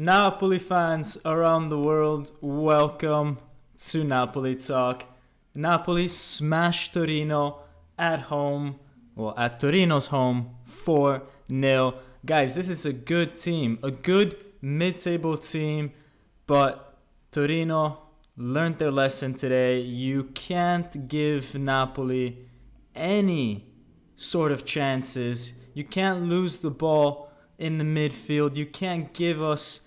Napoli fans around the world, welcome to Napoli Talk. Napoli smashed Torino at home, at Torino's home, 4-0. Guys, this is a good team, a good mid-table team, but Torino learned their lesson today. You can't give Napoli any sort of chances. You can't lose the ball in the midfield. You can't give us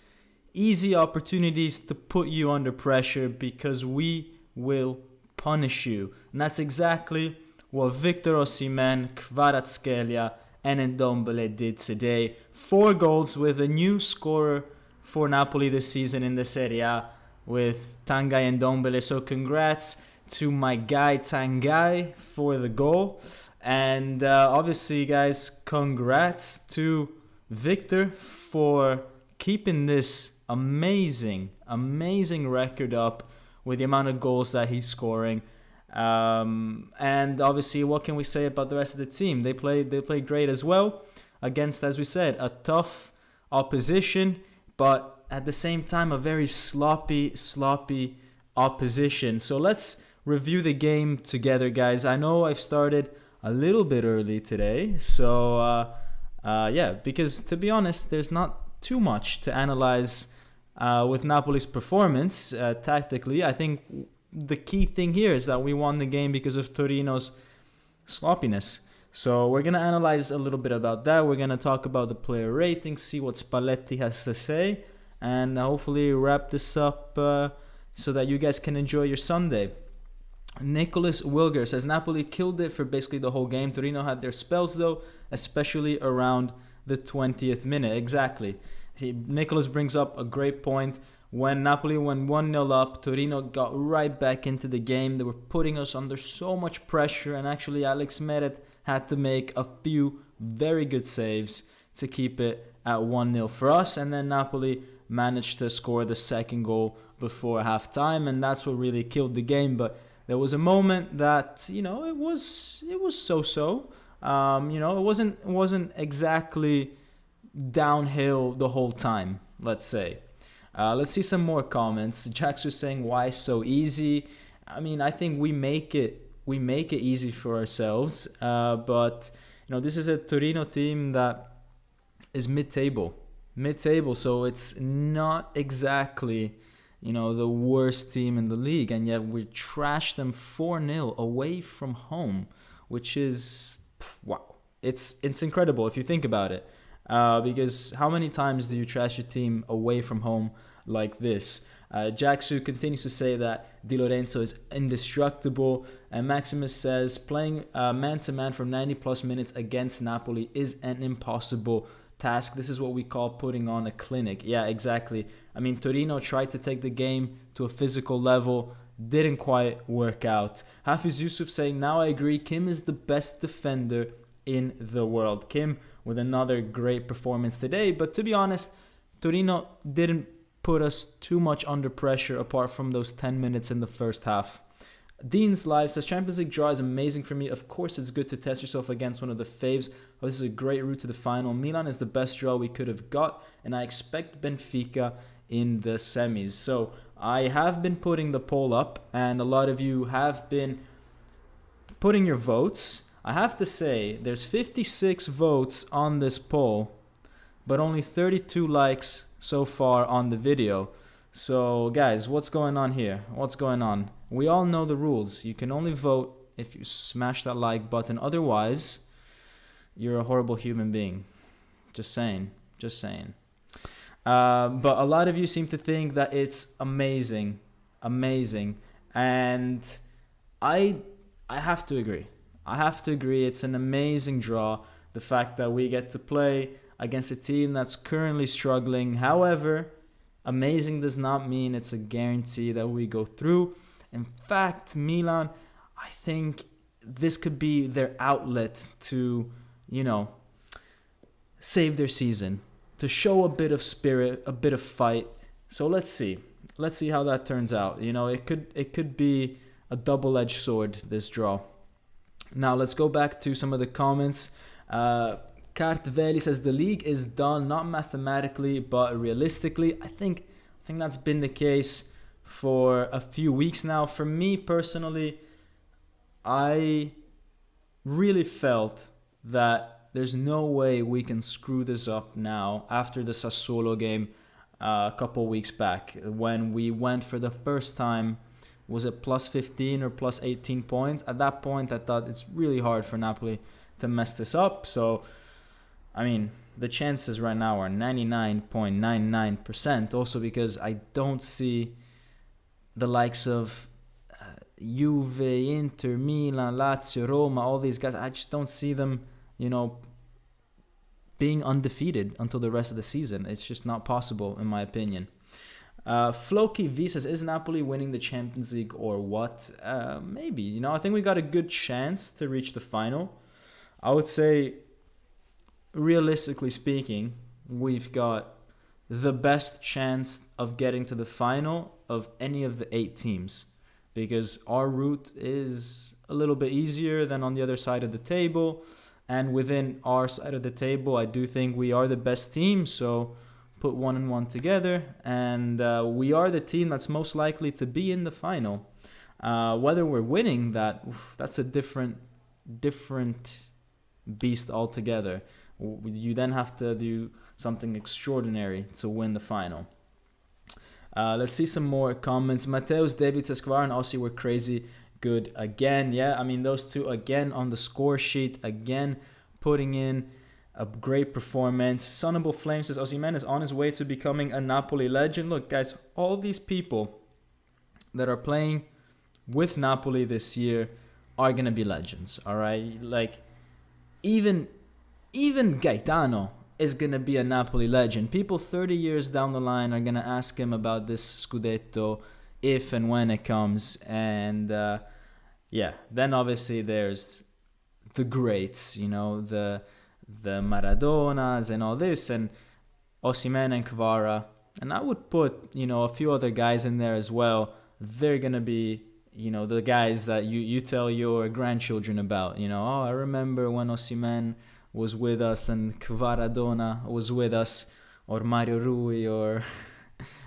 easy opportunities to put you under pressure because we will punish you. And that's exactly what Victor Osimhen, Kvaratskhelia, and Ndombele did today. 4 goals with a new scorer for Napoli this season in the Serie A with Tanguy Ndombele. So congrats to my guy Tanguy for the goal. And obviously, guys, congrats to Victor for keeping this amazing record up with the amount of goals that he's scoring. And obviously, what can we say about the rest of the team? They played great as well against, as we said, a tough opposition, but at the same time, a very sloppy opposition. So let's review the game together, guys. I know I've started a little bit early today, so because to be honest, there's not too much to analyze with Napoli's performance tactically. I think the key thing here is that we won the game because of Torino's sloppiness. So we're going to analyze a little bit about that. We're going to talk about the player ratings, see what Spalletti has to say, and hopefully wrap this up so that you guys can enjoy your Sunday. Nicholas Wilger says Napoli killed it for basically the whole game. Torino had their spells though, especially around the 20th minute. Exactly. Nicholas brings up a great point. When Napoli went 1-0 up, Torino got right back into the game. They were putting us under so much pressure, and actually Alex Meret had to make a few very good saves to keep it at 1-0 for us. And then Napoli managed to score the second goal before halftime, and that's what really killed the game. But there was a moment that, it was so-so. It wasn't exactly downhill the whole time, let's say. Let's see some more comments. Jax was saying, why so easy? I mean, I think we make it easy for ourselves. But this is a Torino team that is mid-table. So it's not exactly the worst team in the league, and yet we trashed them 4-0 away from home, which is wow. It's incredible if you think about it. Because how many times do you trash your team away from home like this? Jacksu continues to say that Di Lorenzo is indestructible, and Maximus says playing man-to-man for 90 plus minutes against Napoli is an impossible task. This is what we call putting on a clinic. Yeah, exactly. I mean, Torino tried to take the game to a physical level, didn't quite work out. Hafiz Yusuf saying, now I agree, Kim is the best defender in the world. Kim with another great performance today, but to be honest, Torino didn't put us too much under pressure apart from those 10 minutes in the first half. Dean's Live says, Champions League draw is amazing for me. Of course, it's good to test yourself against one of the faves. Oh, this is a great route to the final. Milan is the best draw we could have got, and I expect Benfica in the semis. So I have been putting the poll up, and a lot of you have been putting your votes. I have to say, there's 56 votes on this poll, but only 32 likes so far on the video. So, guys, what's going on here? What's going on? We all know the rules. You can only vote if you smash that like button. Otherwise, you're a horrible human being. Just saying. But a lot of you seem to think that it's amazing. And I have to agree. It's an amazing draw. The fact that we get to play against a team that's currently struggling. However, amazing does not mean it's a guarantee that we go through. In fact, Milan, I think this could be their outlet to, save their season, to show a bit of spirit, a bit of fight. So let's see how that turns out. It could be a double-edged sword, this draw. Now let's go back to some of the comments. Kart Veli says the league is done, not mathematically, but realistically. I think that's been the case for a few weeks now. For me personally, I really felt that there's no way we can screw this up now after the Sassuolo game a couple weeks back when we went for the first time. Was it plus 15 or plus 18 points? At that point, I thought it's really hard for Napoli to mess this up. So, I mean, the chances right now are 99.99%. Also because I don't see the likes of Juve, Inter, Milan, Lazio, Roma, all these guys. I just don't see them, being undefeated until the rest of the season. It's just not possible, in my opinion. Floki V says, is Napoli winning the Champions League or what? Maybe. I think we got a good chance to reach the final. I would say, realistically speaking, we've got the best chance of getting to the final of any of the 8 teams, because our route is a little bit easier than on the other side of the table. And within our side of the table, I do think we are the best team. So put 1 and 1 together, and we are the team that's most likely to be in the final. Whether we're winning that's a different beast altogether. You then have to do something extraordinary to win the final. Let's see some more comments. Matteo's debut says Kvara and Ossi were crazy good again. Yeah, I mean, those two again on the score sheet, again putting in a great performance. Sunnable Flame says Osimehn is on his way to becoming a Napoli legend. Look, guys, all these people that are playing with Napoli this year are going to be legends, all right? Like, even Gaetano is going to be a Napoli legend. People 30 years down the line are going to ask him about this Scudetto if and when it comes. And, then obviously there's the greats, the Maradonas and all this, and Osimehn and Kvara. And I would put, a few other guys in there as well. They're going to be, the guys that you tell your grandchildren about. I remember when Osimehn was with us and Kvaradona was with us, or Mario Rui, or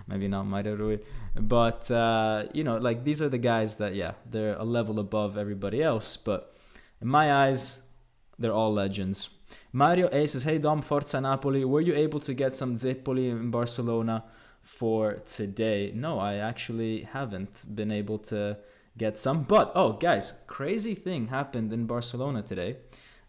maybe not Mario Rui. But, these are the guys that, they're a level above everybody else. But in my eyes, they're all legends. Mario A says, hey Dom, Forza Napoli. Were you able to get some Zeppoli in Barcelona for today? No, I actually haven't been able to get some. But, guys, crazy thing happened in Barcelona today.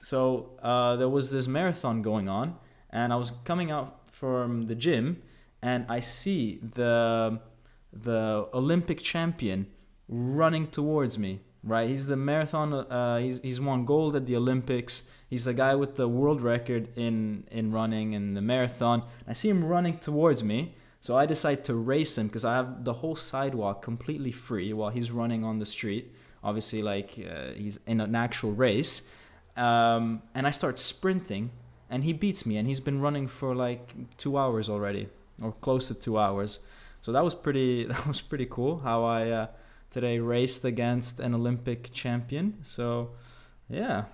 So there was this marathon going on, and I was coming out from the gym, and I see the Olympic champion running towards me. Right, he's the marathon. He's won gold at the Olympics. He's the guy with the world record in running in the marathon. I see him running towards me, so I decide to race him because I have the whole sidewalk completely free while he's running on the street. Obviously, he's in an actual race, and I start sprinting, and he beats me, and he's been running for 2 hours already, or close to 2 hours. So that was pretty cool how I today raced against an Olympic champion. So yeah,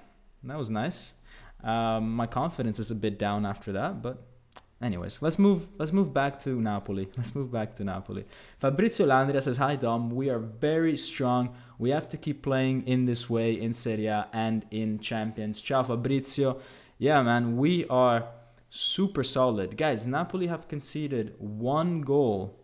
that was nice. My confidence is a bit down after that, but anyways, let's move back to Napoli. Fabrizio Landria says, hi Dom, we are very strong. We have to keep playing in this way in Serie A and in Champions. Ciao Fabrizio. Yeah, man, we are super solid. Guys, Napoli have conceded 1 goal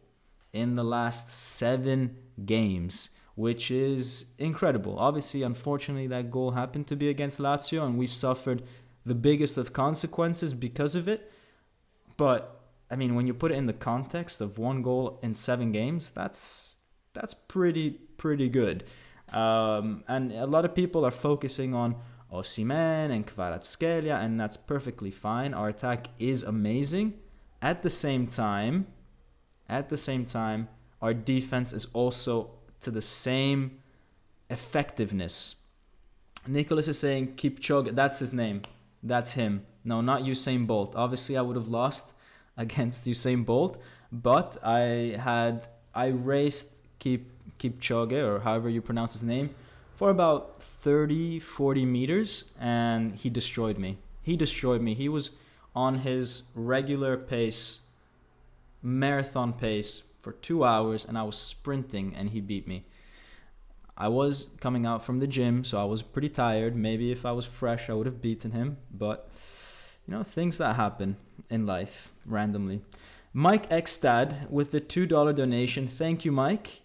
in the last 7 games, which is incredible. Obviously, unfortunately, that goal happened to be against Lazio, and we suffered the biggest of consequences because of it. But, I mean, when you put it in the context of 1 goal in 7 games, that's pretty good. And a lot of people are focusing on Osimhen and Kvaratskhelia, and that's perfectly fine. Our attack is amazing. At the same time, our defense is also to the same effectiveness. Nicholas is saying Kipchoge, that's his name. That's him. No, not Usain Bolt. Obviously, I would have lost against Usain Bolt, but I raced Kipchoge, or however you pronounce his name, for about 30-40 meters, and he destroyed me. He destroyed me. He was on his regular pace, marathon pace for 2 hours, and I was sprinting and he beat me. I was coming out from the gym, so I was pretty tired. Maybe if I was fresh, I would have beaten him. But, things that happen in life randomly. Mike Ekstad with the $2 donation. Thank you, Mike.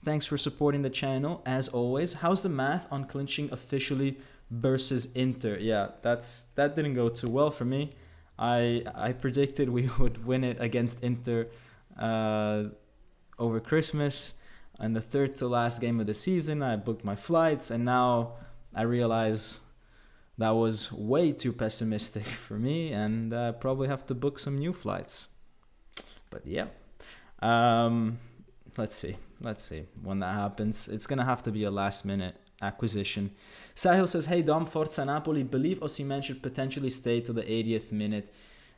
Thanks for supporting the channel, as always. How's the math on clinching officially versus Inter? Yeah, that didn't go too well for me. I predicted we would win it against Inter over Christmas. And the third to last game of the season, I booked my flights, and now I realize that was way too pessimistic for me, and I probably have to book some new flights. But yeah, let's see when that happens. It's gonna have to be a last-minute acquisition. Sahil says, "Hey Dom, Forza Napoli. Believe Osimehn should potentially stay till the 80th minute."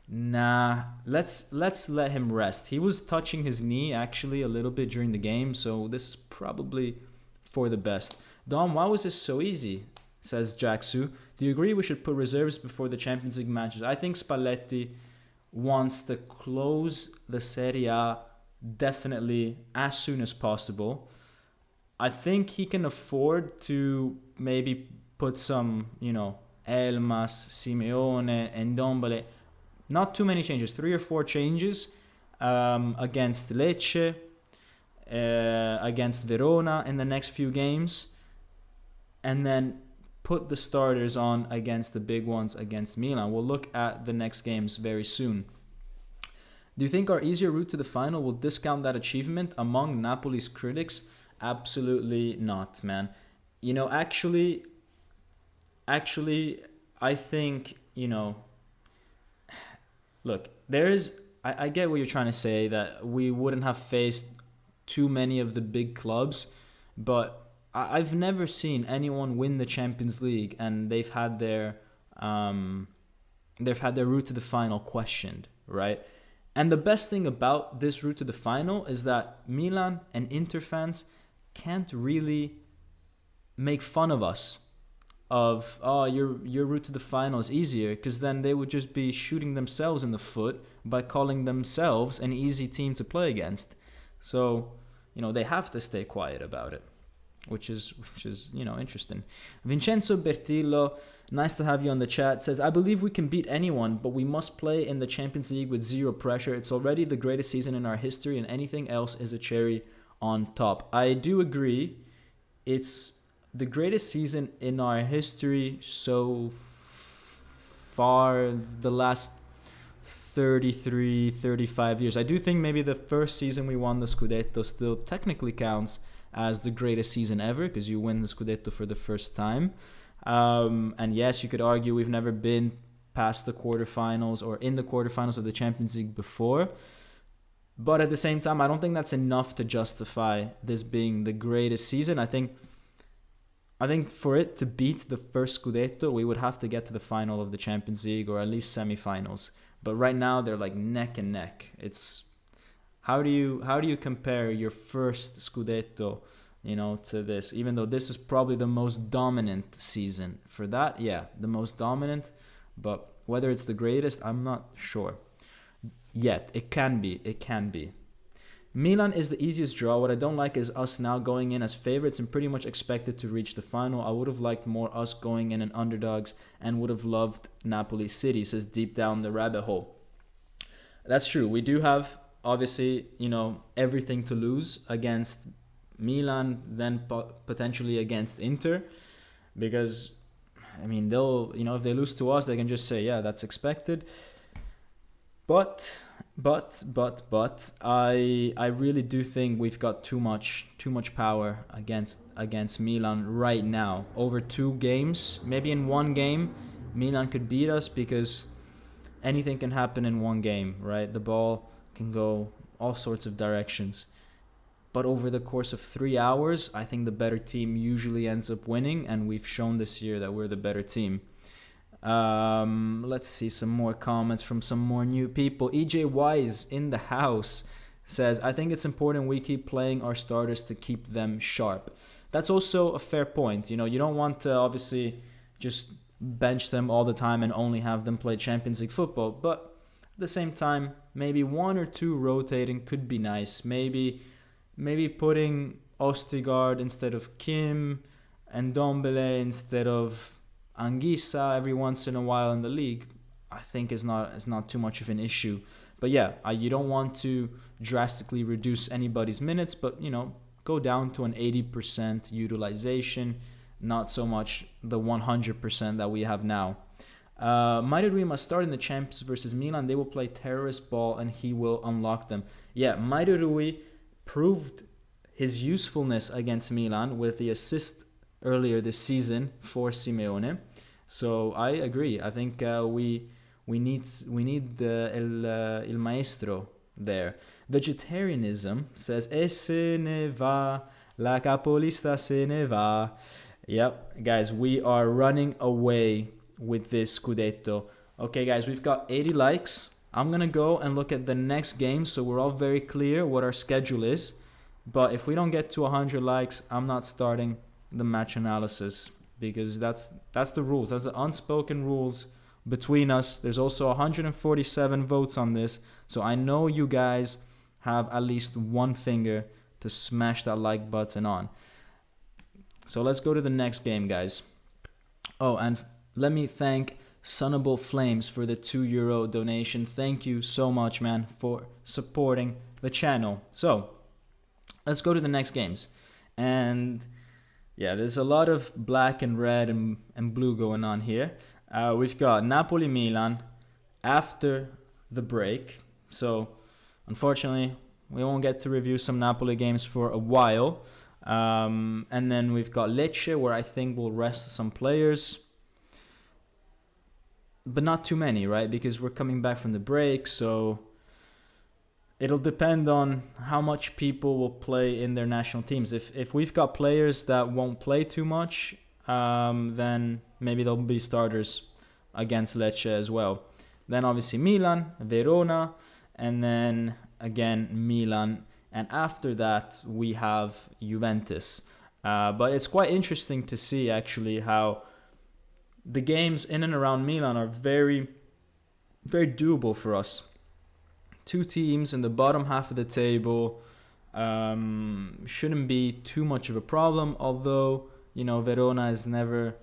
Nah, let's let him rest. He was touching his knee actually a little bit during the game, so this is probably for the best. Dom, why was this so easy? Says Jacksu. Do you agree we should put reserves before the Champions League matches? I think Spalletti wants to close the Serie A definitely as soon as possible. I think he can afford to maybe put some, Elmas, Simeone, and Ndombele. Not too many changes, 3 or 4 changes against Lecce, against Verona in the next few games, and then put the starters on against the big ones against Milan. We'll look at the next games very soon. Do you think our easier route to the final will discount that achievement among Napoli's critics? Absolutely not, man. Actually, I think, look, I get what you're trying to say, that we wouldn't have faced too many of the big clubs, but I've never seen anyone win the Champions League and they've had their route to the final questioned, right? And the best thing about this route to the final is that Milan and Inter fans can't really make fun of us of, your route to the final is easier, because then they would just be shooting themselves in the foot by calling themselves an easy team to play against. So, they have to stay quiet about it, which is interesting. Vincenzo Bertillo, nice to have you on the chat, says, I believe we can beat anyone, but we must play in the Champions League with zero pressure. It's already the greatest season in our history, and anything else is a cherry on top. I do agree. It's the greatest season in our history so far, the last 33, 35 years. I do think maybe the first season we won the Scudetto still technically counts as the greatest season ever, because you win the Scudetto for the first time. And yes, you could argue we've never been past the quarterfinals or in the quarterfinals of the Champions League before. But at the same time, I don't think that's enough to justify this being the greatest season. I think for it to beat the first Scudetto, we would have to get to the final of the Champions League, or at least semifinals. But right now, they're like neck and neck. It's how do you compare your first Scudetto, to this? Even though this is probably the most dominant season for that, yeah, the most dominant. But whether it's the greatest, I'm not sure yet. It can be. Milan is the easiest draw. What I don't like is us now going in as favorites and pretty much expected to reach the final. I would have liked more us going in and underdogs, and would have loved Napoli City, says Deep Down the Rabbit Hole. That's true. We do have, obviously, everything to lose against Milan, then potentially against Inter, because, they'll, if they lose to us, they can just say, yeah, that's expected. But I really do think we've got too much power against Milan right now. Over 2 games, maybe in 1 game, Milan could beat us, because anything can happen in 1 game, right? The ball can go all sorts of directions. But over the course of 3 hours, I think the better team usually ends up winning, and we've shown this year that we're the better team. Let's see some more comments from some more new people. EJ Wise in the house says, I think it's important we keep playing our starters to keep them sharp. That's also a fair point. You don't want to obviously just bench them all the time and only have them play Champions League football. But at the same time, maybe 1 or 2 rotating could be nice. Maybe putting Ostigard instead of Kim and Ndombele instead of Anguissa every once in a while in the league, I think is not too much of an issue. But yeah, you don't want to drastically reduce anybody's minutes, but go down to an 80% utilization, not so much the 100% that we have now. Mario Rui must start in the Champions versus Milan. They will play terrorist ball and he will unlock them. Yeah, Mario Rui proved his usefulness against Milan with the assist earlier this season for Simeone. So I agree. I think we need il maestro there. Vegetarianism says se ne va, la capolista se ne va. Yep, guys, we are running away with this Scudetto. Okay, guys, we've got 80 likes. I'm going to go and look at the next game so we're all very clear what our schedule is. But if we don't get to 100 likes, I'm not starting the match analysis because that's the rules. That's the unspoken rules between us. There's also 147 votes on this. So I know you guys have at least one finger to smash that like button on. So let's go to the next game, guys. Oh, and let me thank Sunnable Flames for the €2 donation. Thank you so much, man, for supporting the channel. So let's go to the next games. And yeah, there's a lot of black and red and blue going on here. We've got Napoli-Milan after the break. So unfortunately, we won't get to review some Napoli games for a while. And then we've got Lecce, where I think we'll rest some players. But not too many, right? Because we're coming back from the break, so it'll depend on how much people will play in their national teams. If we've got players that won't play too much, then maybe there'll be starters against Lecce as well. Then obviously Milan, Verona, and then again Milan. And after that, we have Juventus. But it's quite interesting to see actually how the games in and around Milan are very, very doable for us. 2 teams in the bottom half of the table shouldn't be too much of a problem. Although Verona is never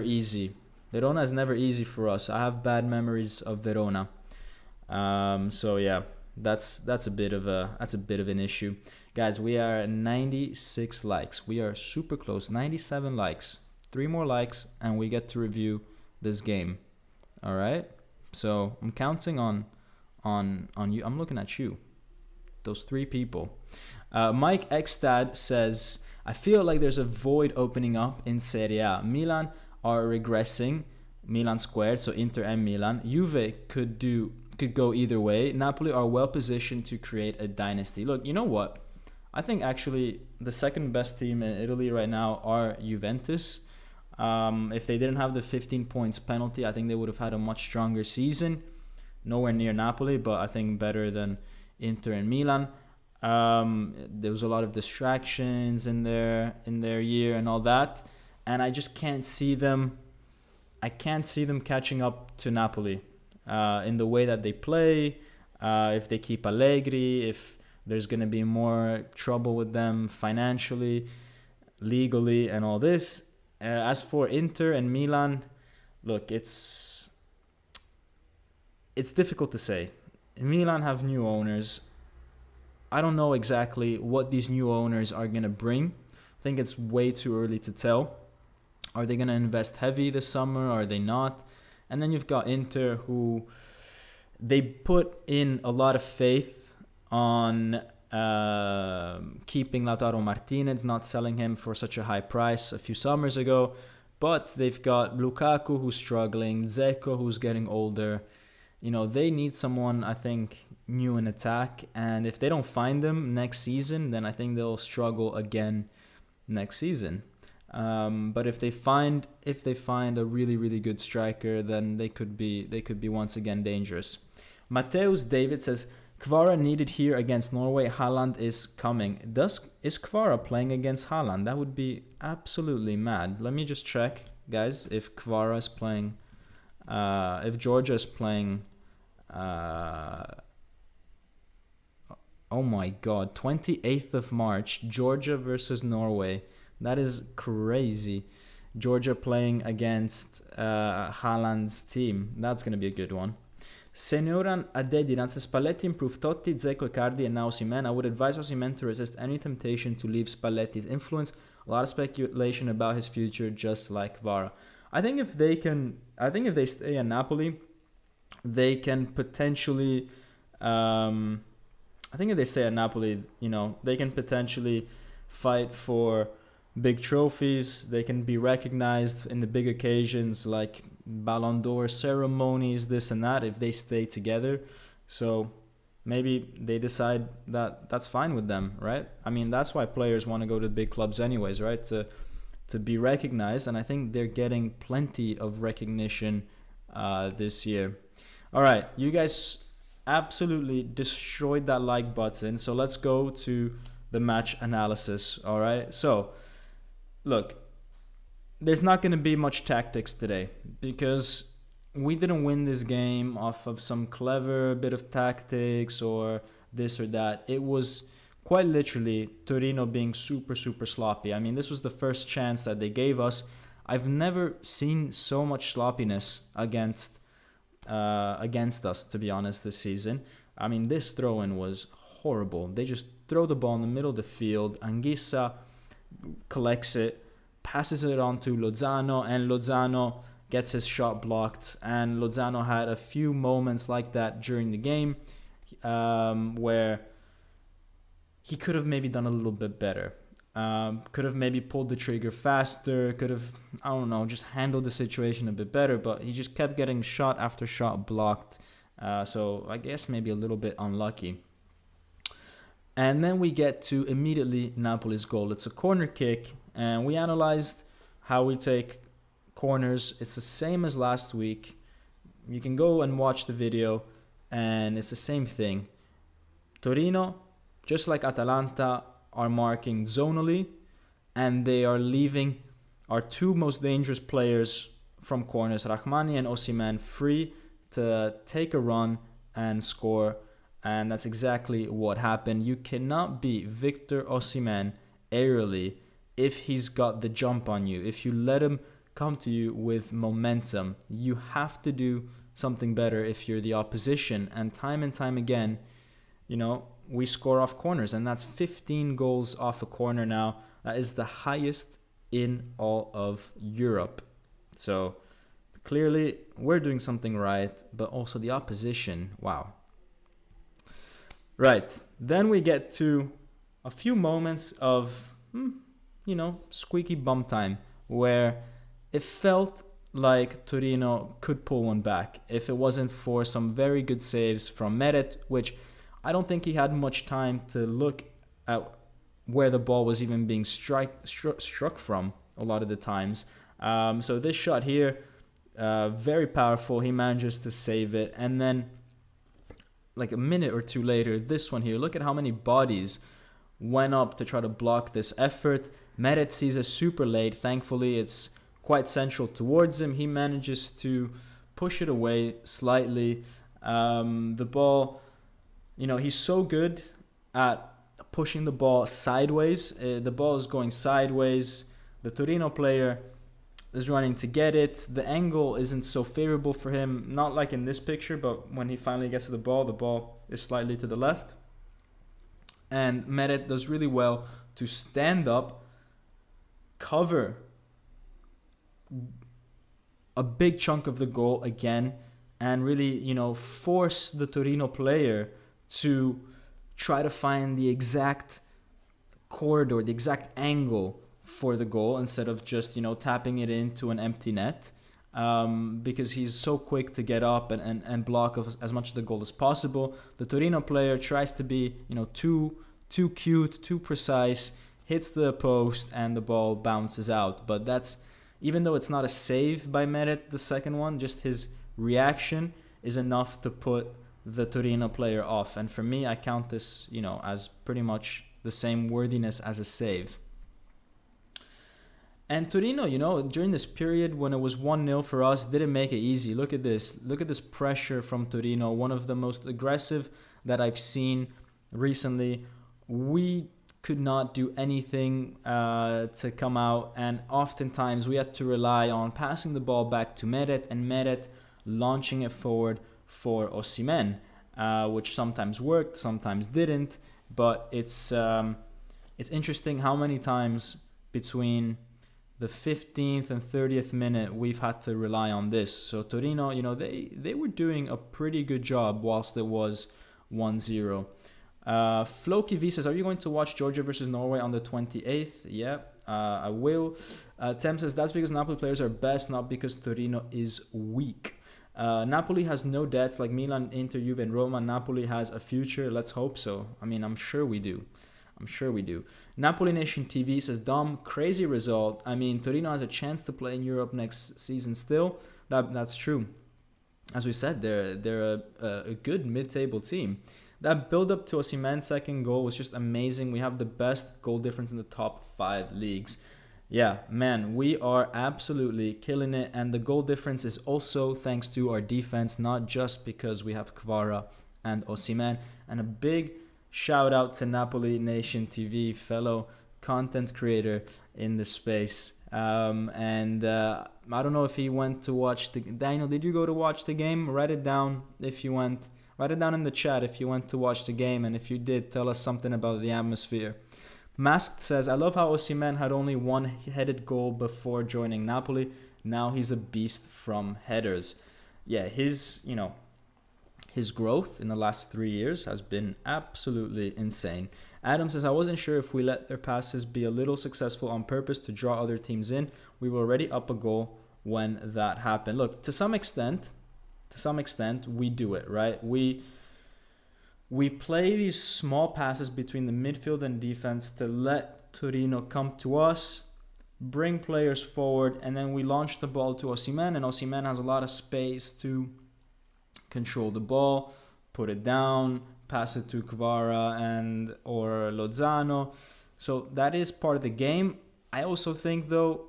easy. Verona is never easy for us. I have bad memories of Verona. So yeah, that's a bit of an issue, guys. We are at 96 likes. We are super close. 97 likes. 3 more likes, and we get to review this game. All right. So I'm counting on you. I'm looking at you. Those 3 people. Mike Ekstad says, I feel like there's a void opening up in Serie A. Milan are regressing. Milan squared, so Inter and Milan. Juve could go either way. Napoli are well positioned to create a dynasty. Look, you know what? I think actually the second best team in Italy right now are Juventus. If they didn't have the 15 points penalty, I think they would have had a much stronger season. Nowhere near Napoli, but I think better than Inter and Milan. There was a lot of distractions in their year and all that, and I just can't see them. I can't see them catching up to Napoli in the way that they play. If they keep Allegri, if there's going to be more trouble with them financially, legally, and all this. As for Inter and Milan, look, it's difficult to say. Milan have new owners. I don't know exactly what these new owners are going to bring. I think it's way too early to tell. Are they going to invest heavy this summer? Are they not? And then you've got Inter, who they put in a lot of faith on keeping Lautaro Martinez, not selling him for such a high price a few summers ago. But they've got Lukaku, who's struggling, Dzeko, who's getting older. They need someone, I think, new in attack. And if they don't find them next season, then I think they'll struggle again next season. But if they find a really, really good striker, then they could be once again dangerous. Mateus David says, Kvara needed here against Norway. Haaland is coming. Is Kvara playing against Haaland? That would be absolutely mad. Let me just check. guys, if Kvara is playing, if Georgia is playing, oh my god, 28th of March, Georgia versus Norway. That is crazy. Georgia playing against Haaland's team. That's going to be a good one. Senioran Adediran says Spalletti improved Totti, Dzeko, Icardi, and now Osimehn. I would advise Osimehn to resist any temptation to leave Spalletti's influence. A lot of speculation about his future, just like Kvara. I think if they stay in Napoli, they can potentially. I think if they stay at Napoli, they can potentially fight for big trophies. They can be recognized in the big occasions like Ballon d'Or ceremonies, this and that, if they stay together. So maybe they decide that that's fine with them, right? I mean, that's why players want to go to big clubs anyways, right? To be recognized. And I think they're getting plenty of recognition this year. All right, you guys absolutely destroyed that like button. So let's go to the match analysis, all right? So, look, there's not going to be much tactics today because we didn't win this game off of some clever bit of tactics or this or that. It was quite literally Torino being super, super sloppy. I mean, this was the first chance that they gave us. I've never seen so much sloppiness against us, to be honest, this season. I mean, this throw-in was horrible. They just throw the ball in the middle of the field. Anguissa collects it, passes it on to Lozano, and Lozano gets his shot blocked. And Lozano had a few moments like that during the game where he could have maybe done a little bit better. Could have maybe pulled the trigger faster, could have, I don't know, just handled the situation a bit better, but he just kept getting shot after shot blocked. So I guess maybe a little bit unlucky. And then we get to immediately Napoli's goal. It's a corner kick, and we analyzed how we take corners. It's the same as last week. You can go and watch the video, and it's the same thing. Torino, just like Atalanta, are marking zonally, and they are leaving our two most dangerous players from corners, Rahmani and Osimhen, free to take a run and score. And that's exactly what happened. You cannot beat Victor Osimhen aerially if he's got the jump on you. If you let him come to you with momentum, you have to do something better if you're the opposition. And time again, we score off corners, and that's 15 goals off a corner now. That is the highest in all of Europe. So clearly we're doing something right, but also the opposition, wow. Right, then we get to a few moments of, squeaky bum time, where it felt like Torino could pull one back if it wasn't for some very good saves from Meret, which I don't think he had much time to look at where the ball was even being struck from a lot of the times. So this shot here, very powerful. He manages to save it. And then like a minute or two later, this one here, look at how many bodies went up to try to block this effort. Meret sees it super late. Thankfully, it's quite central towards him. He manages to push it away slightly. The ball... he's so good at pushing the ball sideways. The ball is going sideways. The Torino player is running to get it. The angle isn't so favorable for him. Not like in this picture, but when he finally gets to the ball is slightly to the left. And Meret does really well to stand up, cover a big chunk of the goal again, and really, force the Torino player to try to find the exact corridor, the exact angle for the goal instead of just, tapping it into an empty net, because he's so quick to get up and block as much of the goal as possible. The Torino player tries to be, too cute, too precise, hits the post, and the ball bounces out. But that's, even though it's not a save by Meret, the second one, just his reaction is enough to put the Torino player off. And for me, I count this, as pretty much the same worthiness as a save. And Torino, during this period when it was 1-0 for us, didn't make it easy. Look at this. Look at this pressure from Torino, one of the most aggressive that I've seen recently. We could not do anything to come out, and oftentimes we had to rely on passing the ball back to Meret, and Meret launching it forward for Osimehn, which sometimes worked, sometimes didn't. But it's interesting how many times between the 15th and 30th minute we've had to rely on this. So Torino, they were doing a pretty good job whilst it was 1-0. Floki V says, are you going to watch Georgia versus Norway on the 28th? Yeah, I will. Tem says, that's because Napoli players are best, not because Torino is weak. Napoli has no debts like Milan, Inter, Juve, and Roma. Napoli has a future. Let's hope so. I mean, I'm sure we do. Napoli Nation TV says, Dom, crazy result. I mean, Torino has a chance to play in Europe next season still. That's true. As we said, they're a good mid-table team. That build-up to Osimhen's second goal was just amazing. We have the best goal difference in the top 5 leagues. Yeah, man, we are absolutely killing it. And the goal difference is also thanks to our defense, not just because we have Kvara and Osimhen. And a big shout out to Napoli Nation TV, fellow content creator in the space. I don't know if he went to watch Daniel, did you go to watch the game? Write it down if you went. Write it down in the chat if you went to watch the game, and if you did, tell us something about the atmosphere. Masked says, I love how Osimhen had only one headed goal before joining Napoli. Now he's a beast from headers. Yeah, his growth in the last 3 years has been absolutely insane. Adam says, I wasn't sure if we let their passes be a little successful on purpose to draw other teams in. We were already up a goal when that happened. Look, to some extent, we do it, right? We play these small passes between the midfield and defense to let Torino come to us, bring players forward, and then we launch the ball to Osimhen, and Osimhen has a lot of space to control the ball, put it down, pass it to Kvara or Lozano. So that is part of the game. I also think, though,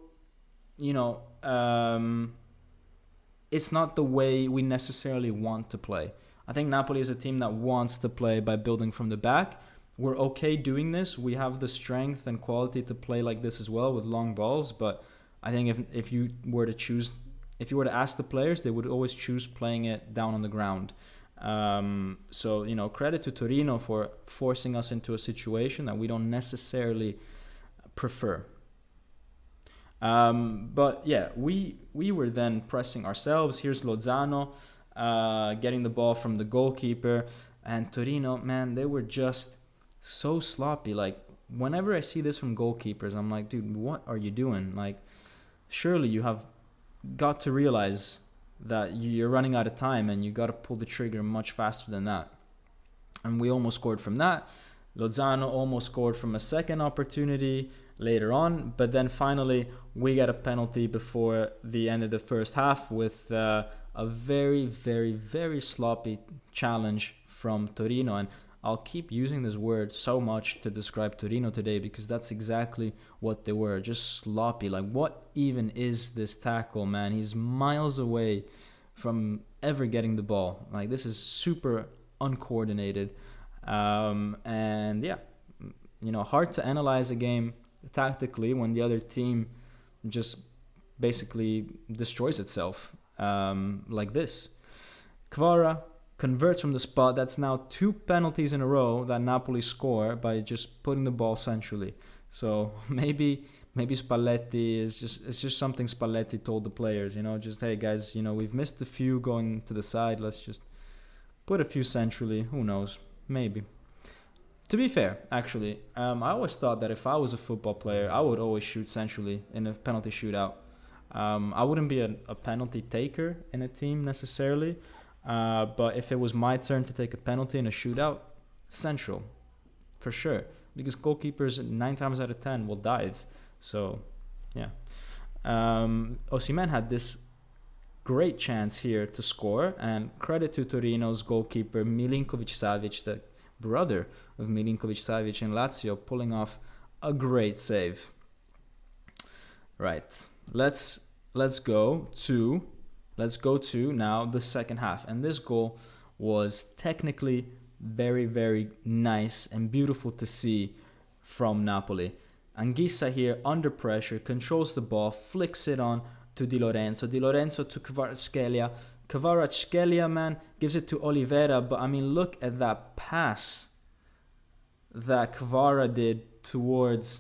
it's not the way we necessarily want to play. I think Napoli is a team that wants to play by building from the back. We're okay doing this. We have the strength and quality to play like this as well with long balls. But I think if you were to ask the players, they would always choose playing it down on the ground. So credit to Torino for forcing us into a situation that we don't necessarily prefer. But yeah, we were then pressing ourselves. Here's Lozano getting the ball from the goalkeeper, and Torino, man, they were just so sloppy. Like, whenever I see this from goalkeepers, I'm like, dude, what are you doing? Like, surely you have got to realize that you're running out of time and you got to pull the trigger much faster than that. And we almost scored from that. Lozano almost scored from a second opportunity later on, but then finally we got a penalty before the end of the first half with a very, very, very sloppy challenge from Torino. And I'll keep using this word so much to describe Torino today because that's exactly what they were, just sloppy. Like, what even is this tackle, man? He's miles away from ever getting the ball. Like, this is super uncoordinated. And yeah, hard to analyze a game tactically when the other team just basically destroys itself like this. Kvara converts from the spot. That's now 2 penalties in a row that Napoli score by just putting the ball centrally. So maybe Spalletti it's just something Spalletti told the players, just, hey guys, we've missed a few going to the side. Let's just put a few centrally. Who knows? Maybe. To be fair, actually, I always thought that if I was a football player, I would always shoot centrally in a penalty shootout. I wouldn't be a penalty taker in a team necessarily, but if it was my turn to take a penalty in a shootout, central, for sure. Because goalkeepers 9 times out of 10 will dive. So, yeah. Osimehn had this great chance here to score, and credit to Torino's goalkeeper Milinkovic-Savic, the brother of Milinkovic-Savic in Lazio, pulling off a great save. Right. Let's go to now the second half. And this goal was technically very, very nice and beautiful to see from Napoli. Anguissa here under pressure, controls the ball, flicks it on to Di Lorenzo. Di Lorenzo to Kvaratskhelia. Kvaratskhelia, man, gives it to Oliveira. But I mean, look at that pass that Kvara did towards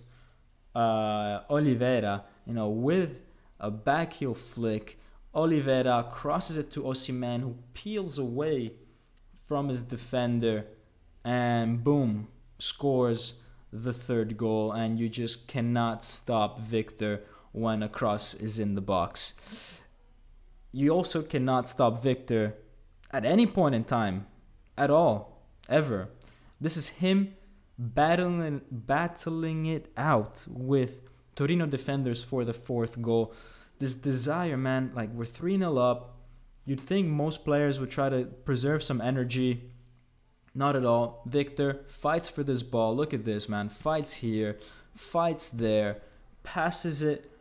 Oliveira. You know, with a backheel flick, Oliveira crosses it to Osimehn, who peels away from his defender, and boom, scores the third goal. And you just cannot stop Victor when a cross is in the box. You also cannot stop Victor at any point in time, at all, ever. This is him battling it out with Torino defenders for the fourth goal. This desire, man, like we're 3-0 up. You'd think most players would try to preserve some energy. Not at all. Victor fights for this ball. Look at this, man. Fights here, fights there, passes it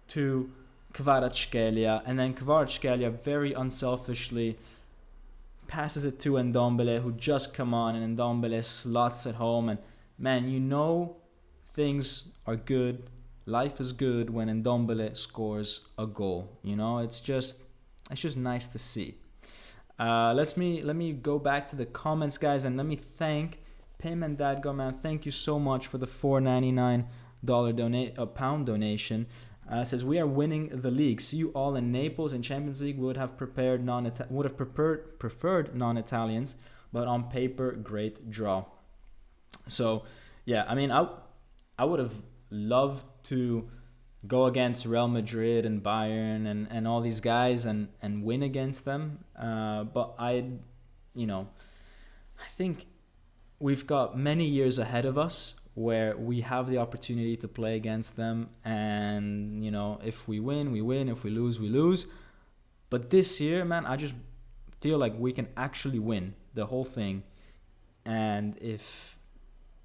to Kvaratskhelia, and then Kvaratskhelia very unselfishly passes it to Ndombele, who just come on, and Ndombele slots it home. And man, you know things are good. Life is good when Ndombele scores a goal. You know, it's just nice to see. Let me go back to the comments, guys, and let me thank Pim and Dadgo, man. Thank you so much for the $4.99 pound donation. Says we are winning the league. See you all in Naples in Champions League. Would have preferred non-Italians, but on paper, great draw. So yeah, I mean, I would have loved to go against Real Madrid and Bayern and all these guys and win against them. But I think we've got many years ahead of us where we have the opportunity to play against them. And, you know, if we win, we win. If we lose, we lose. But this year, man, I just feel like we can actually win the whole thing. And if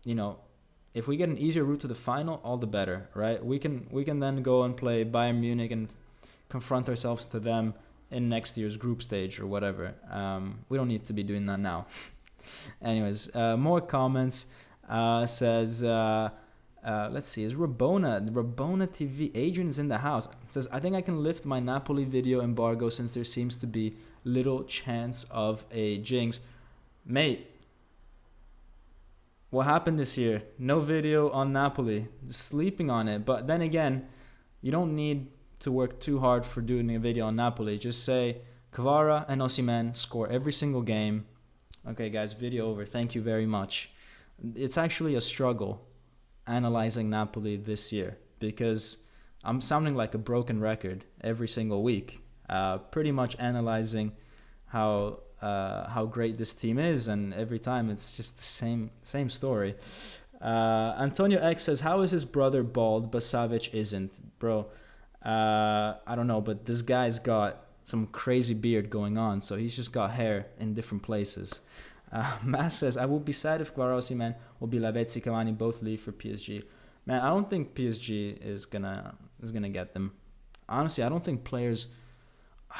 we get an easier route to the final, all the better, right? We can then go and play Bayern Munich and confront ourselves to them in next year's group stage or whatever. We don't need to be doing that now. Anyways, more comments. Says, let's see, is Rabona TV, Adrian's in the house. Says, I think I can lift my Napoli video embargo since there seems to be little chance of a jinx. Mate, what happened this year? No video on Napoli. Sleeping on it. But then again, you don't need to work too hard for doing a video on Napoli. Just say Kvara and Osimehn score every single game. Okay, guys, video over. Thank you very much. It's actually a struggle analyzing Napoli this year because I'm sounding like a broken record every single week. Pretty much analyzing how great this team is, and every time it's just the same story. Antonio X says, how is his brother bald but Savic isn't? Bro, I don't know, but this guy's got some crazy beard going on, so he's just got hair in different places. Mass says, I would be sad if Kvara, Osimehn will be Lavezzi, Cavani both leave for PSG. Man, I don't think PSG is gonna get them. Honestly, I don't think players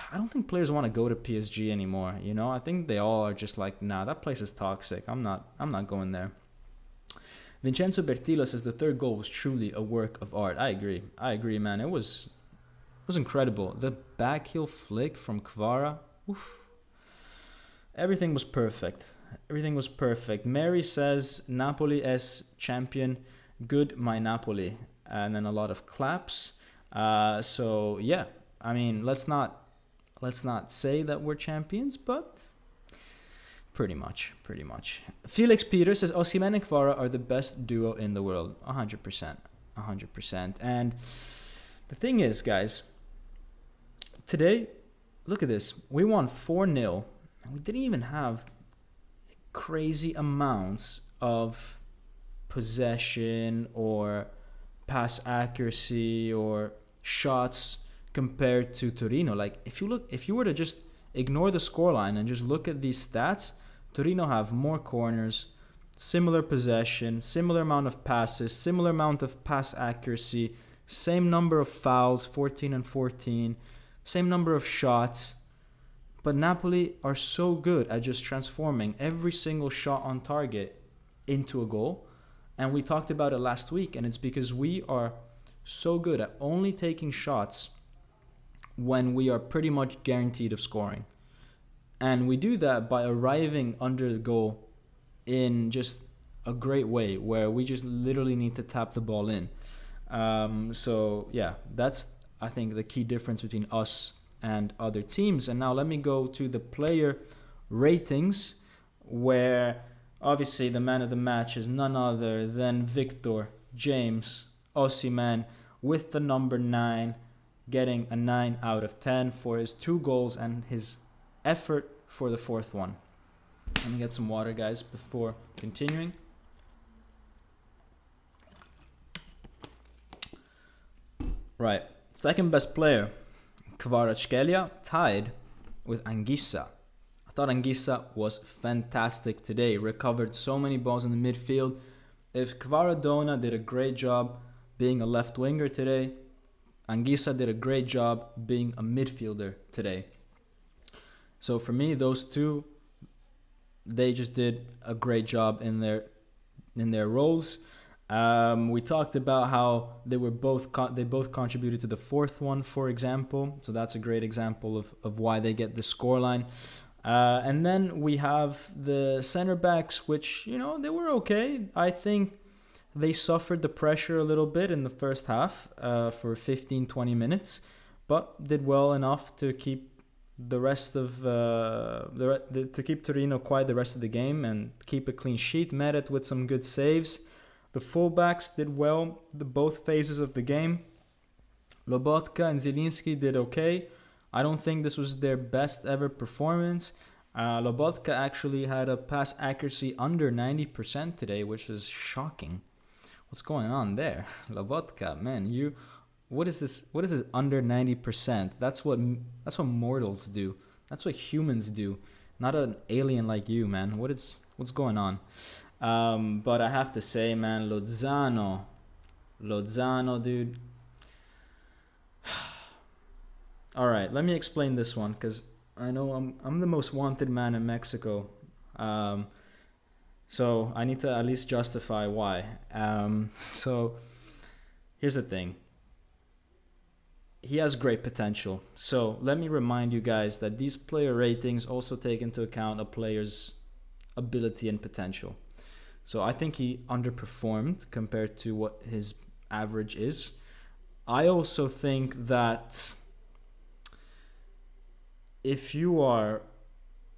want to go to PSG anymore. You know, I think they all are just like, nah, that place is toxic. I'm not going there. Vincenzo Bertillo says the third goal was truly a work of art. I agree, man. It was incredible. The backheel flick from Kvara. Oof. Everything was perfect. Mary says, Napoli as champion. Good, my Napoli. And then a lot of claps. So, yeah. I mean, let's not say that we're champions, but pretty much. Felix Peter says, Osimehn and Kvara are the best duo in the world. 100%. And the thing is, guys, today, look at this. We won 4-0. We didn't even have crazy amounts of possession or pass accuracy or shots compared to Torino. Like, if you were to just ignore the scoreline and just look at these stats, Torino have more corners, similar possession, similar amount of passes, similar amount of pass accuracy, Same number of fouls, 14 and 14. Same number of shots. But Napoli are so good at just transforming every single shot on target into a goal. And we talked about it last week, and it's because we are so good at only taking shots when we are pretty much guaranteed of scoring. And we do that by arriving under the goal in just a great way, where we just literally need to tap the ball in. So yeah, that's, I think, the key difference between us and other teams. And now let me go to the player ratings, where obviously the man of the match is none other than Victor James Osimehn, with the number 9, getting a 9 out of 10 for his 2 goals and his effort for the 4th one. Let me get some water, guys, before continuing. Right, second best player, Kvaratskhelia, tied with Anguissa. I thought Anguissa was fantastic today, recovered so many balls in the midfield. If Kvaradona did a great job being a left winger today, Anguissa did a great job being a midfielder today. So for me, those two, they just did a great job in their roles. We talked about how they both contributed to the 4th one, for example. So that's a great example of why they get the scoreline. And then we have the center backs, which, they were okay. I think they suffered the pressure a little bit in the first half for 15-20 minutes, but did well enough to keep the rest of to keep Torino quiet the rest of the game and keep a clean sheet. Meret with some good saves. The fullbacks did well both phases of the game. Lobotka and Zielinski did okay. I don't think this was their best ever performance. Lobotka actually had a pass accuracy under 90% today, which is shocking. What's going on there? Lobotka, man, what is this under 90%? That's what mortals do. That's what humans do. Not an alien like you, man. What's going on? But I have to say, man, Lozano, dude. All right, let me explain this one, because I know I'm the most wanted man in Mexico. So I need to at least justify why. So here's the thing. He has great potential. So let me remind you guys that these player ratings also take into account a player's ability and potential. So I think he underperformed compared to what his average is. I also think that if you are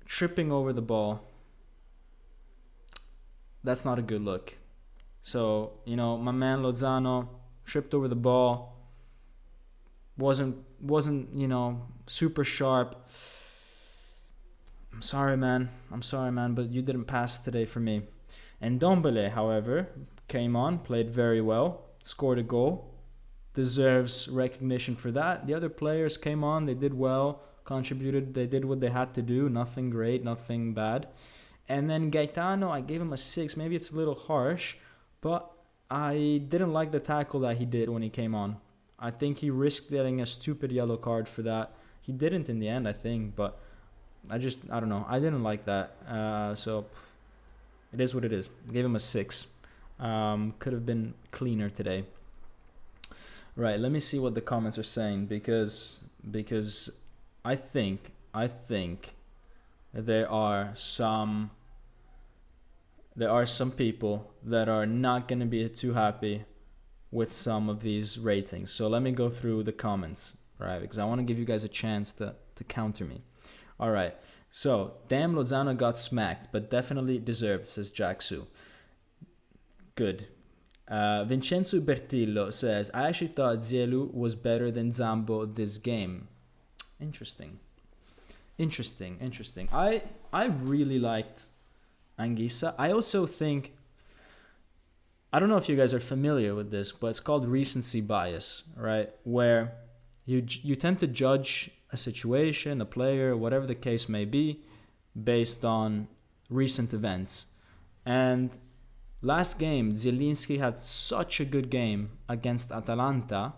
tripping over the ball, that's not a good look. So, my man Lozano tripped over the ball, wasn't super sharp. I'm sorry, man, but you didn't pass today for me. And Ndombele, however, came on, played very well, scored a goal, deserves recognition for that. The other players came on, they did well, contributed, they did what they had to do, nothing great, nothing bad. And then Gaetano, I gave him a 6. Maybe it's a little harsh, but I didn't like the tackle that he did when he came on. I think he risked getting a stupid yellow card for that. He didn't in the end, I think, but I don't know. I didn't like that. So it is what it is. I gave him a 6. Could have been cleaner today. Right, let me see what the comments are saying, because I think there are some people that are not going to be too happy with some of these ratings. So let me go through the comments, right? Because I want to give you guys a chance to counter me. All right. So, damn, Lozano got smacked, but definitely deserved, says Jacksu. Good. Vincenzo Bertillo says, I actually thought Zielu was better than Zambo this game. Interesting. I really liked Anguissa. I also think, I don't know if you guys are familiar with this, but it's called recency bias, right? Where you tend to judge a situation, a player, whatever the case may be, based on recent events. And last game, Zielinski had such a good game against Atalanta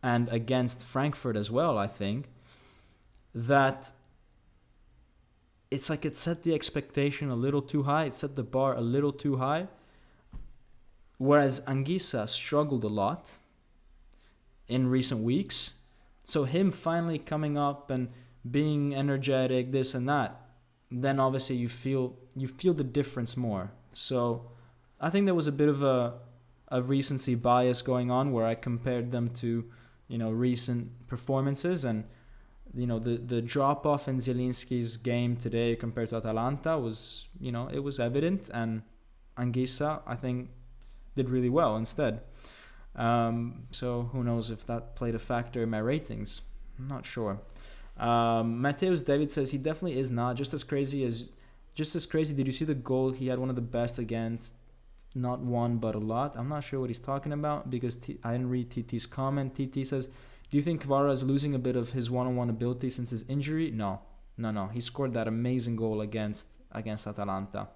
and against Frankfurt as well, I think, that it's like it set the expectation a little too high. It set the bar a little too high. Whereas Anguissa struggled a lot in recent weeks. So him finally coming up and being energetic, this and that, then obviously you feel the difference more. So I think there was a bit of a recency bias going on where I compared them to, recent performances, and the drop off in Zielinski's game today compared to Atalanta was, it was evident, and Anguissa, I think, did really well instead. So who knows if that played a factor in my ratings. I'm not sure. Mateus David says he definitely is not just as crazy. Did you see the goal? He had one of the best against not one but a lot. I'm not sure what he's talking about because I didn't read TT's comment. TT says, do you think Kvara is losing a bit of his one-on-one ability since his injury? No. He scored that amazing goal against Atalanta.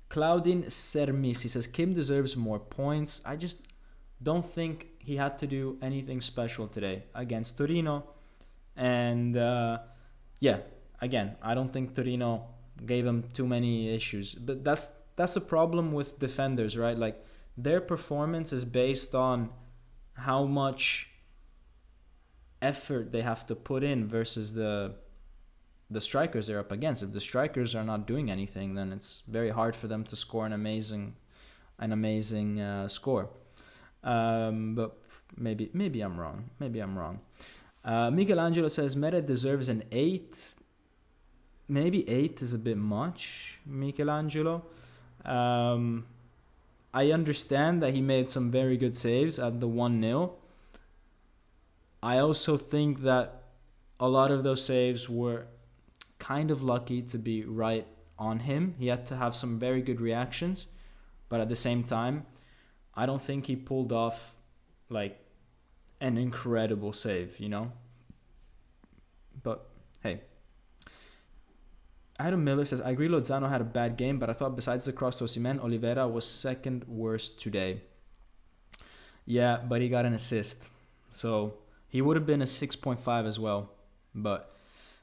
Claudine Sermisi says Kim deserves more points. I just don't think he had to do anything special today against Torino. And again, I don't think Torino gave him too many issues. But that's a problem with defenders, right? Like, their performance is based on how much effort they have to put in versus the strikers they're up against. If the strikers are not doing anything, then it's very hard for them to score an amazing score. But maybe I'm wrong. Michelangelo says Meret deserves an 8. Maybe 8 is a bit much, Michelangelo. I understand that he made some very good saves at the 1-0. I also think that a lot of those saves were kind of lucky to be right on him. He had to have some very good reactions, but at the same time, I don't think he pulled off like an incredible save, But hey. Adam Miller says, I agree Lozano had a bad game, but I thought besides the cross to Osimehn, Oliveira was second worst today. Yeah, but he got an assist. So he would have been a 6.5 as well.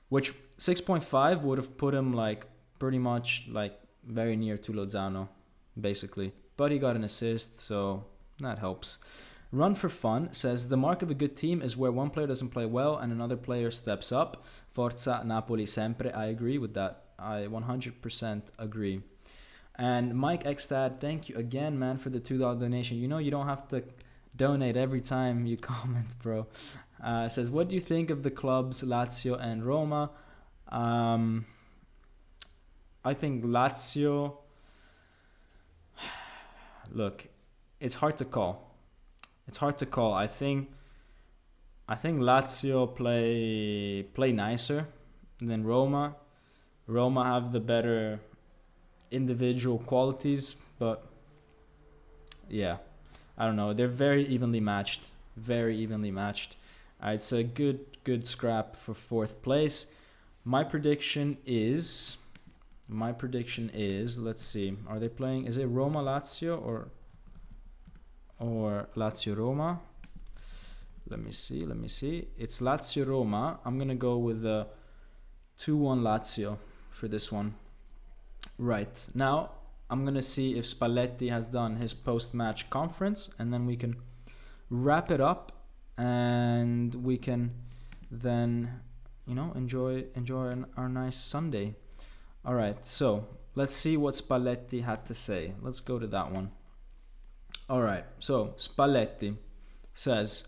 Which 6.5 would have put him like pretty much like very near to Lozano, basically. But he got an assist, so that helps. Run for Fun says, the mark of a good team is where one player doesn't play well and another player steps up. Forza Napoli sempre. I agree with that. I 100% agree. And Mike Ekstad, thank you again, man, for the $2 donation. You don't have to donate every time you comment, bro. Says, what do you think of the clubs Lazio and Roma? I think Lazio... Look, it's hard to call. I think Lazio play nicer than Roma. Roma have the better individual qualities, but yeah, I don't know. They're very evenly matched. It's a good scrap for fourth place. My prediction is, let's see, are they playing? Is it Roma Lazio or Lazio Roma? Let me see. It's Lazio Roma. I'm gonna go with the 2-1 Lazio for this one. Right, now I'm gonna see if Spalletti has done his post-match conference, and then we can wrap it up, and we can then enjoy our nice Sunday. All right, so let's see what Spalletti had to say. Let's go to that one. All right, so Spalletti says,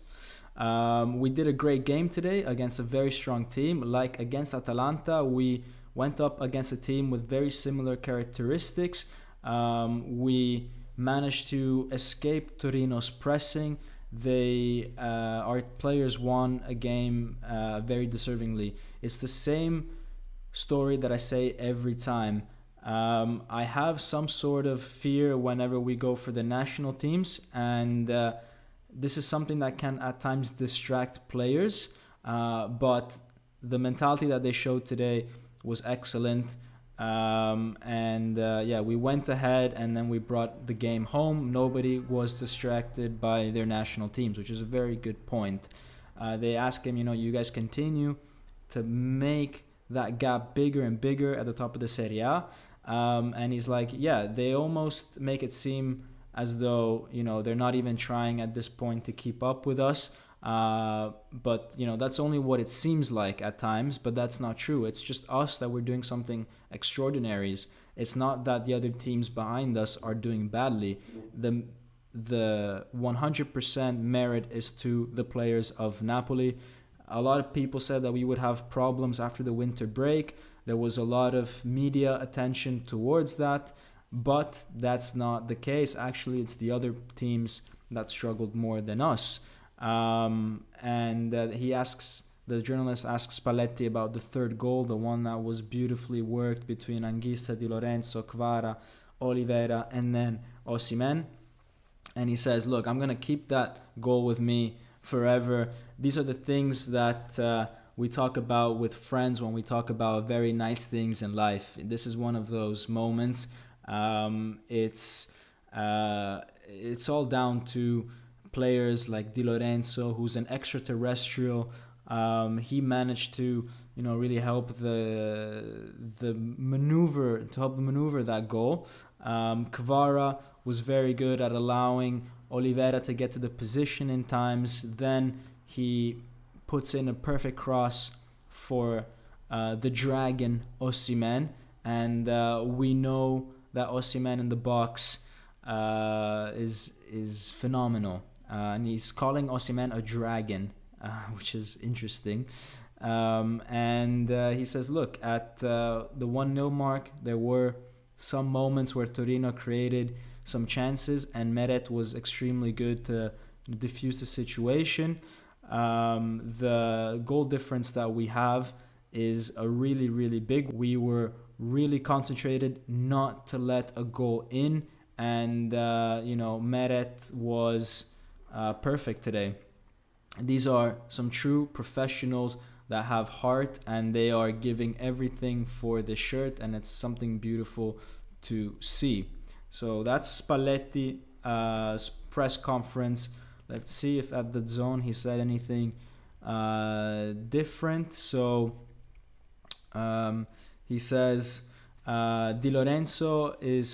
we did a great game today against a very strong team. Like against Atalanta, we went up against a team with very similar characteristics. We managed to escape Torino's pressing. Our players won a game very deservingly. It's the same story that I say every time. I have some sort of fear whenever we go for the national teams, and this is something that can at times distract players, but the mentality that they showed today was excellent. Yeah, we went ahead and then we brought the game home. Nobody was distracted by their national teams, which is a very good point. They ask him, you guys continue to make that gap bigger and bigger at the top of the Serie A. And he's like, yeah, they almost make it seem as though, they're not even trying at this point to keep up with us. But that's only what it seems like at times, but that's not true. It's just us that we're doing something extraordinary. It's not that the other teams behind us are doing badly. The 100% merit is to the players of Napoli. A lot of people said that we would have problems after the winter break. There was a lot of media attention towards that, but that's not the case. Actually, it's the other teams that struggled more than us. The journalist asks Spalletti about the third goal, the one that was beautifully worked between Anguissa, Di Lorenzo, Kvara, Oliveira, and then Osimehn. And he says, look, I'm going to keep that goal with me forever. These are the things that we talk about with friends when we talk about very nice things in life. This is one of those moments. It's all down to players like Di Lorenzo, who's an extraterrestrial. He managed to, really help maneuver that goal. Kvara was very good at allowing Oliveira to get to the position in times. Then he puts in a perfect cross for the dragon Osimehn, and we know that Osimehn in the box is phenomenal. And he's calling Osimehn a dragon, which is interesting. He says, look, at the 1-0 mark, there were some moments where Torino created some chances, and Meret was extremely good to diffuse the situation. The goal difference that we have is a really, really big. We were really concentrated not to let a goal in, and Meret was perfect today. These are some true professionals that have heart, and they are giving everything for the shirt, and it's something beautiful to see. So that's Spalletti's press conference. Let's see if at the zone he said anything different. So he says Di Lorenzo is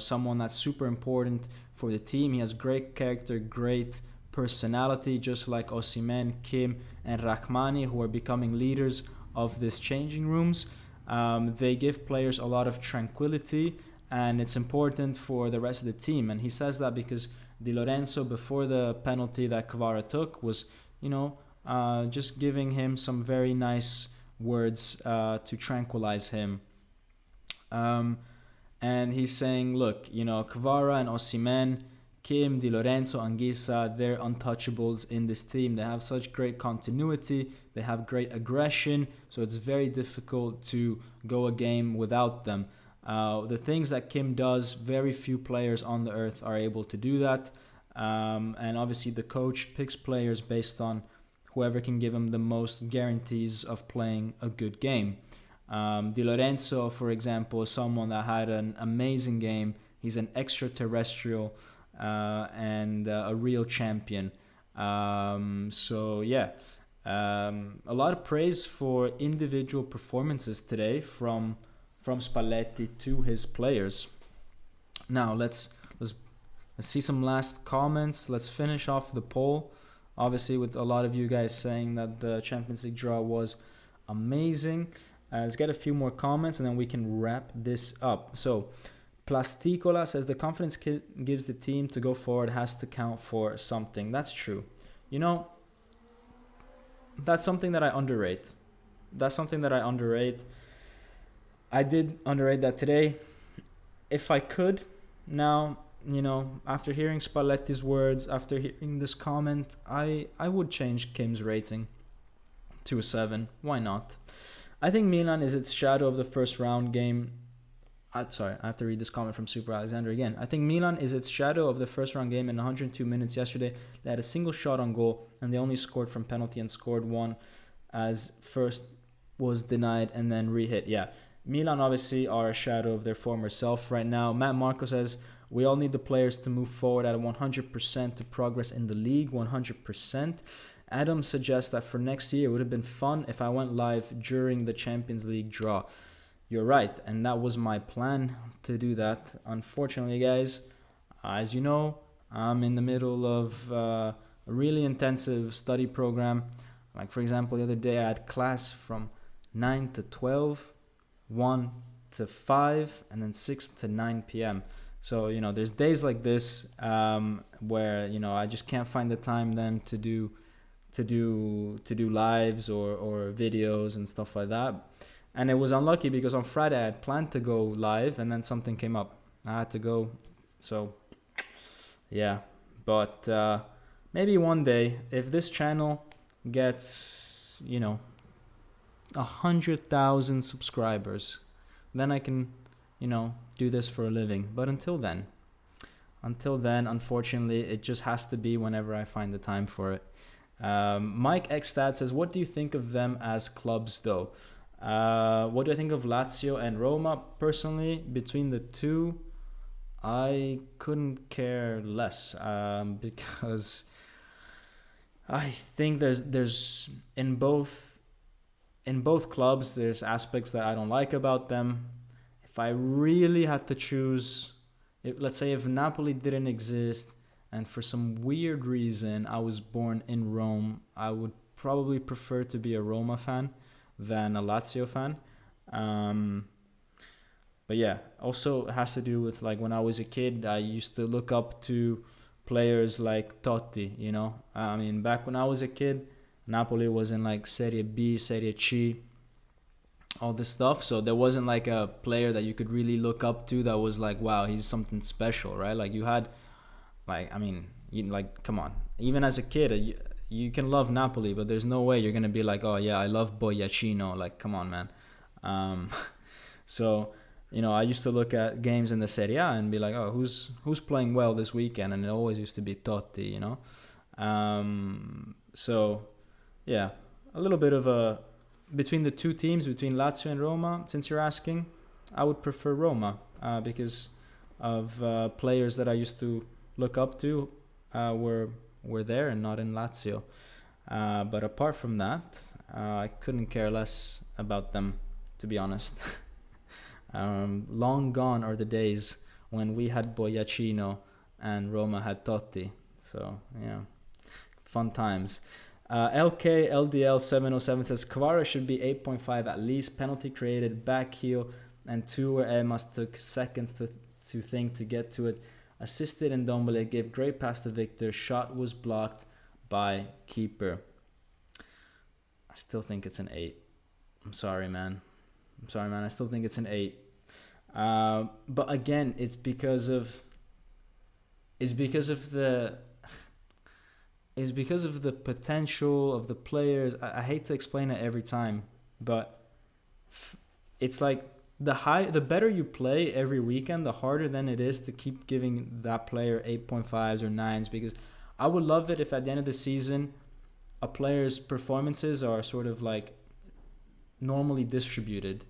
someone that's super important for the team. He has great character, great personality, just like Osimhen, Kim, and Rachmani, who are becoming leaders of this changing rooms. They give players a lot of tranquility, and it's important for the rest of the team. And he says that because Di Lorenzo, before the penalty that Kvara took, was, just giving him some very nice words to tranquilize him. And he's saying, look, Kvara and Osimhen, Kim, Di Lorenzo, Anguissa, they're untouchables in this team. They have such great continuity. They have great aggression. So it's very difficult to go a game without them. The things that Kim does, very few players on the earth are able to do that. And obviously the coach picks players based on whoever can give him the most guarantees of playing a good game. Di Lorenzo, for example, is someone that had an amazing game. He's an extraterrestrial and a real champion. A lot of praise for individual performances today from Spalletti to his players. Now let's see some last comments. Let's finish off the poll, obviously, with a lot of you guys saying that the Champions League draw was amazing. Let's get a few more comments and then we can wrap this up. So Plasticola says the confidence gives the team to go forward has to count for something. That's true. That's something that I underrate. I did underrate that today. If I could, now, after hearing Spalletti's words, after hearing this comment, I would change Kim's rating to a 7. Why not? I think Milan is its shadow of the first round game. I have to read this comment from Super Alexander again. I think Milan is its shadow of the first round game in 102 minutes yesterday. They had a single shot on goal, and they only scored from penalty and scored one as first was denied and then re-hit. Yeah, Milan obviously are a shadow of their former self right now. Matt Marco says, we all need the players to move forward at 100% to progress in the league, 100%. Adam suggests that for next year, it would have been fun if I went live during the Champions League draw. You're right, and that was my plan to do that. Unfortunately, guys, as you know, I'm in the middle of a really intensive study program. Like, for example, the other day I had class from 9 to 12, 1 to 5, and then 6 to 9 p.m. So, there's days like this where, I just can't find the time then to do lives or videos and stuff like that. And it was unlucky because on Friday I had planned to go live and then something came up. I had to go. So, yeah. But maybe one day, if this channel gets, 100,000 subscribers, then I can, do this for a living. But until then, unfortunately, it just has to be whenever I find the time for it. Mike Xstat says, what do you think of them as clubs, though? What do I think of Lazio and Roma? Personally, between the two, I couldn't care less because I think there's in both clubs there's aspects that I don't like about them. If I really had to choose, let's say if Napoli didn't exist and for some weird reason I was born in Rome, I would probably prefer to be a Roma fan than a Lazio fan. But yeah, also it has to do with like when I was a kid, I used to look up to players like Totti, I mean, back when I was a kid, Napoli was in like Serie B, Serie C, all this stuff. So there wasn't like a player that you could really look up to that was like, wow, he's something special, right? Like you had, like, I mean, come on. Even as a kid, you can love Napoli, but there's no way you're going to be like, oh yeah, I love Boyacino. Like, come on, man. So, I used to look at games in the Serie A and be like, oh, who's playing well this weekend? And it always used to be Totti, So, yeah, a little bit of a between the two teams, between Lazio and Roma. Since you're asking, I would prefer Roma because of players that I used to look up to were there and not in Lazio. But apart from that, I couldn't care less about them, to be honest. Long gone are the days when we had Boyacino and Roma had Totti. So, yeah, fun times. LKLDL 707 says Kvara should be 8.5 at least. Penalty created, back heel, and 2 where Elmas took seconds to think to get to it. Assisted Ndombele, gave great pass to Victor. Shot was blocked by keeper. I still think it's an 8. I'm sorry, man. I still think it's an 8. But again, it's because of the potential of the players. I hate to explain it every time, but it's like the better you play every weekend, the harder then it is to keep giving that player 8.5s or 9s, because I would love it if at the end of the season a player's performances are sort of like normally distributed,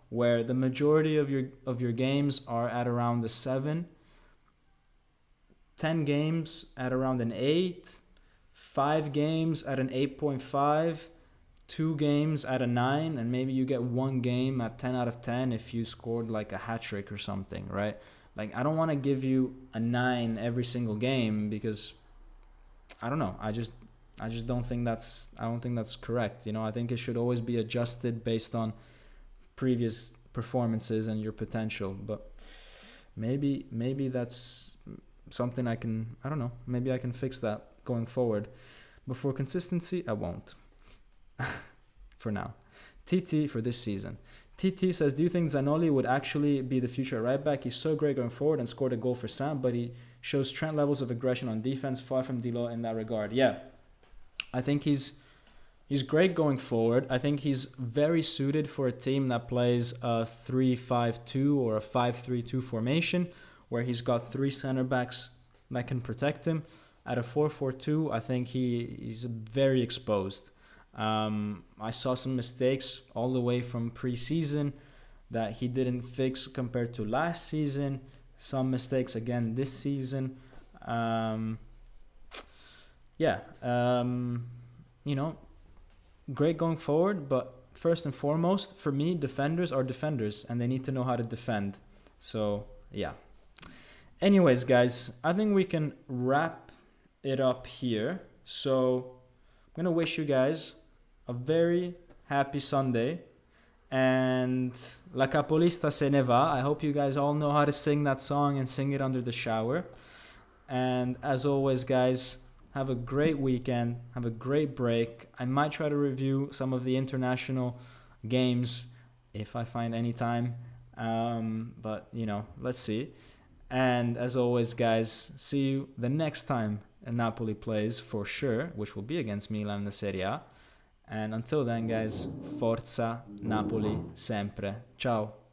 where the majority of your games are at around the 7, 10 games at around an 8, 5 games at an 8.5, 2 games at a 9, and maybe you get 1 game at 10 out of 10 if you scored like a hat trick or something, right? Like, I don't want to give you a 9 every single game because I don't know. I just don't think that's correct. I think it should always be adjusted based on previous performances and your potential. But maybe that's something I don't know. Maybe I can fix that going forward. But for consistency, I won't. For now. TT for this season. TT says, do you think Zanoli would actually be the future right back? He's so great going forward and scored a goal for Sam, but he shows Trent levels of aggression on defense, far from Dilo in that regard. Yeah, I think he's great going forward. I think he's very suited for a team that plays a 3-5-2 or a 5-3-2 formation, where he's got 3 center backs that can protect him. At a 4-4-2, I think he's very exposed. I saw some mistakes all the way from preseason that he didn't fix compared to last season. Some mistakes again this season. You know, great going forward, but first and foremost, for me, defenders are defenders, and they need to know how to defend. So, yeah. Anyways, guys, I think we can wrap it up here. So, I'm going to wish you guys a very happy Sunday. And La Capolista se ne va. I hope you guys all know how to sing that song and sing it under the shower. And as always, guys, have a great weekend. Have a great break. I might try to review some of the international games if I find any time. But, you know, let's see. And as always, guys, see you the next time Napoli plays for sure, which will be against Milan in the Serie A. And until then, guys, Forza Napoli sempre. Ciao.